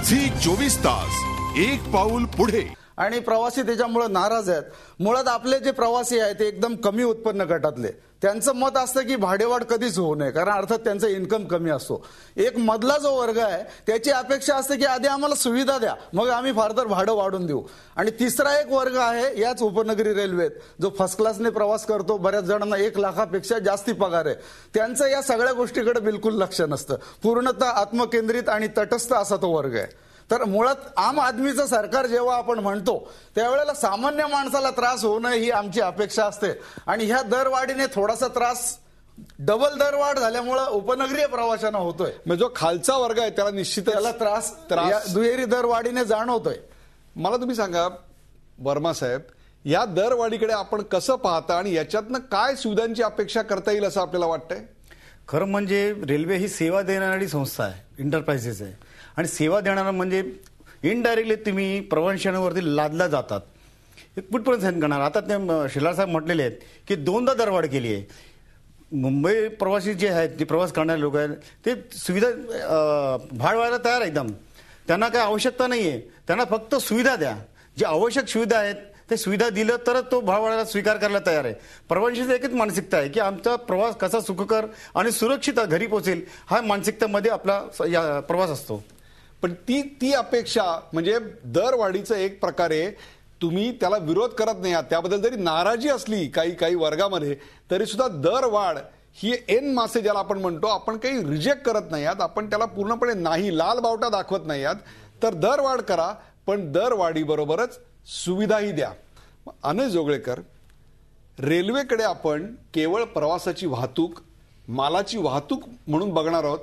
Zee 24 तास एक पाऊल पुढे। आणि प्रवासी त्याच्यामुळे नाराज आहेत। मुळात आपले जे प्रवासी आहेत ते एकदम कमी उत्पन्न गटातले, त्यांचं मत असतं की भाडेवाढ कधीच होऊ नये, कारण अर्थात त्यांचा इन्कम कमी असतो। एक मधला जो वर्ग आहे त्याची अपेक्षा असते की आधी आम्हाला सुविधा द्या, मग आम्ही फारतर भाडं वाढून देऊ। आणि तिसरा एक वर्ग आहे याच उपनगरी रेल्वेत जो फर्स्ट क्लासने प्रवास करतो, बऱ्याच जणांना 1 लाखापेक्षा जास्ती पगार आहे, त्यांचं या सगळ्या गोष्टीकडे बिलकुल लक्ष नसतं। पूर्णतः आत्मकेंद्रित आणि तटस्थ असा तो वर्ग आहे। तर मुळात आम आदमीचं सरकार जेव्हा आपण म्हणतो त्यावेळेला सामान्य माणसाला त्रास होऊ नये ही आमची अपेक्षा असते। आणि ह्या दरवाढीने थोडासा त्रास, डबल दरवाढ झाल्यामुळे उपनगरीय प्रवाशांना होतोय। म्हणजे जो खालचा वर्ग आहे त्याला निश्चितच त्याला त्रास दुहेरी दरवाढीने जाणवतोय। मला तुम्ही सांगा वर्मा साहेब, या दरवाढीकडे आपण कसं पाहता आणि याच्यातनं काय सुविधांची अपेक्षा करता येईल असं आपल्याला वाटतंय? खरं म्हणजे रेल्वे ही सेवा देणारी संस्था आहे, इंटरप्राइजेस आहे। आणि सेवा देणारा म्हणजे इनडायरेक्टली तुम्ही प्रवाशांवरती लादला जातात, कुठपर्यंत सहन करणार? आता ते शेलार साहेब म्हटलेले आहेत की 2दा दरवाढ केली आहे। मुंबई प्रवासी जे आहेत, जे प्रवास करणारे लोक आहेत, ते सुविधा भाड व्हायला तयार आहे एकदम। त्यांना काही आवश्यकता नाही आहे, त्यांना फक्त सुविधा द्या। जे आवश्यक सुविधा आहेत ते सुविधा दिलं तरच तो भाव वाढायला स्वीकार करायला तयार आहे। प्रवाशांची एकच मानसिकता आहे की आमचा प्रवास कसा सुखकर आणि सुरक्षित घरी पोहोचेल, हा मानसिकतेमध्ये आपला प्रवास असतो। पण ती अपेक्षा म्हणजे दरवाढीचं एक प्रकारे तुम्ही त्याला विरोध करत नाही आहात, त्याबद्दल जरी नाराजी असली काही वर्गामध्ये तरी सुद्धा दरवाढ ही एन मासे ज्याला आपण म्हणतो, आपण काही रिजेक्ट करत नाही आहात, आपण त्याला पूर्णपणे नाही लाल बावटा दाखवत नाही आहात। तर दरवाढ करा, पण दरवाढी बरोबरच सुविधाही द्या। अनिल जोगळेकर, रेल्वेकडे आपण केवळ प्रवासाची वाहतूक, मालाची वाहतूक म्हणून बघणार आहोत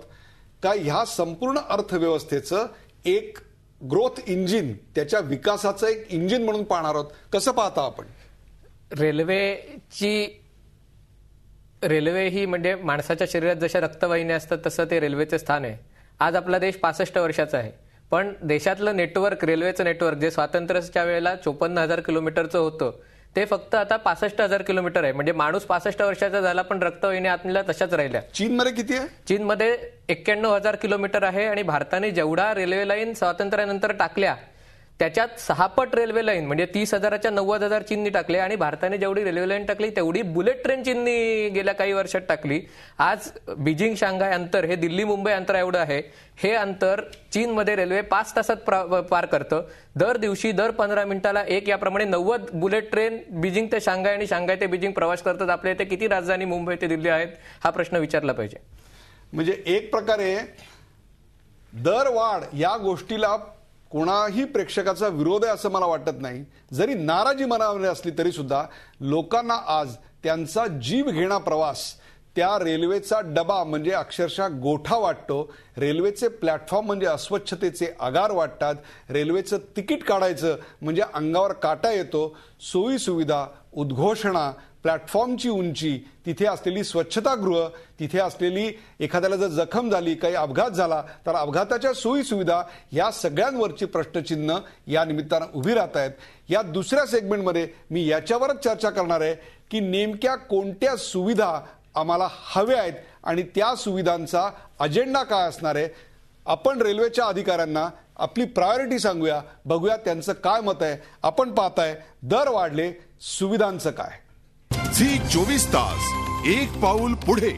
का ह्या संपूर्ण अर्थव्यवस्थेचं एक ग्रोथ इंजिन, त्याच्या विकासाचं एक इंजिन म्हणून पाहणार आहोत? कसं पाहता आपण? रेल्वे ही म्हणजे माणसाच्या शरीरात जशा रक्तवाहिन्या असतात तसं ते रेल्वेचे स्थान आहे। आज आपला देश 65 वर्षाचा आहे, पण देशातलं नेटवर्क, रेल्वेचं नेटवर्क जे स्वातंत्र्याच्या वेळेला 54,000 किलोमीटरचं होतं ते फक्त आता 65,000 किलोमीटर आहे। म्हणजे माणूस 65 वर्षाचा झाला पण रक्तवाहिन्या आतल्या तशाच राहिल्या। चीनमध्ये किती आहे? चीनमध्ये 91,000 किलोमीटर आहे। आणि भारताने जेवढा रेल्वे लाईन स्वातंत्र्यानंतर टाकल्या त्याच्यात 6 पट रेल्वे लाईन, म्हणजे 30,000च्या 90,000 चीननी टाकले। आणि भारताने जेवढी रेल्वे लाईन टाकली तेवढी बुलेट ट्रेन चीननी गेल्या काही वर्षात टाकली। आज बीजिंग शांघाय अंतर हे दिल्ली मुंबई अंतर एवढं आहे। हे अंतर चीनमध्ये रेल्वे 5 तासात पार करतं। दर दिवशी दर 15 मिनिटाला एक याप्रमाणे 90 बुलेट ट्रेन बीजिंग ते शांघाय आणि शांघाय ते बीजिंग प्रवास करतात। आपल्या इथे किती राजधानी मुंबई ते दिल्ली आहेत हा प्रश्न विचारला पाहिजे। म्हणजे एक प्रकारे दरवाढ या गोष्टीला कोणाही प्रेक्षकाचा विरोध आहे असं मला वाटत नाही। जरी नाराजी मनामध्ये असली तरी सुद्धा लोकांना आज त्यांचा जीव घेणा प्रवास, त्या रेल्वेचा डबा म्हणजे अक्षरशः गोठा वाटतो। रेल्वेचे प्लॅटफॉर्म म्हणजे अस्वच्छतेचे आगार वाटतात। रेल्वेचं तिकीट काढायचं म्हणजे अंगावर काटा येतो। सोयी सुविधा, उद्घोषणा, प्लॅटफॉर्मची उंची, तिथे असलेली स्वच्छतागृह, तिथे असलेली एखाद्याला जर जखम झाली, काही अपघात झाला तर अपघाताच्या सोयी सुविधा, या सगळ्यांवरची प्रश्नचिन्ह या निमित्तानं उभी राहत आहेत। या दुसऱ्या सेगमेंटमध्ये मी याच्यावरच चर्चा करणार आहे की नेमक्या कोणत्या सुविधा आम्हाला हव्या आहेत आणि त्या सुविधांचा अजेंडा काय असणार आहे। आपण रेल्वेच्या अधिकाऱ्यांना आपली प्रायोरिटी सांगूया, बघूया त्यांचं काय मत आहे। आपण पाहताय दर वाढले, सुविधांचं काय? झी 24 तास एक पाऊल पुढे।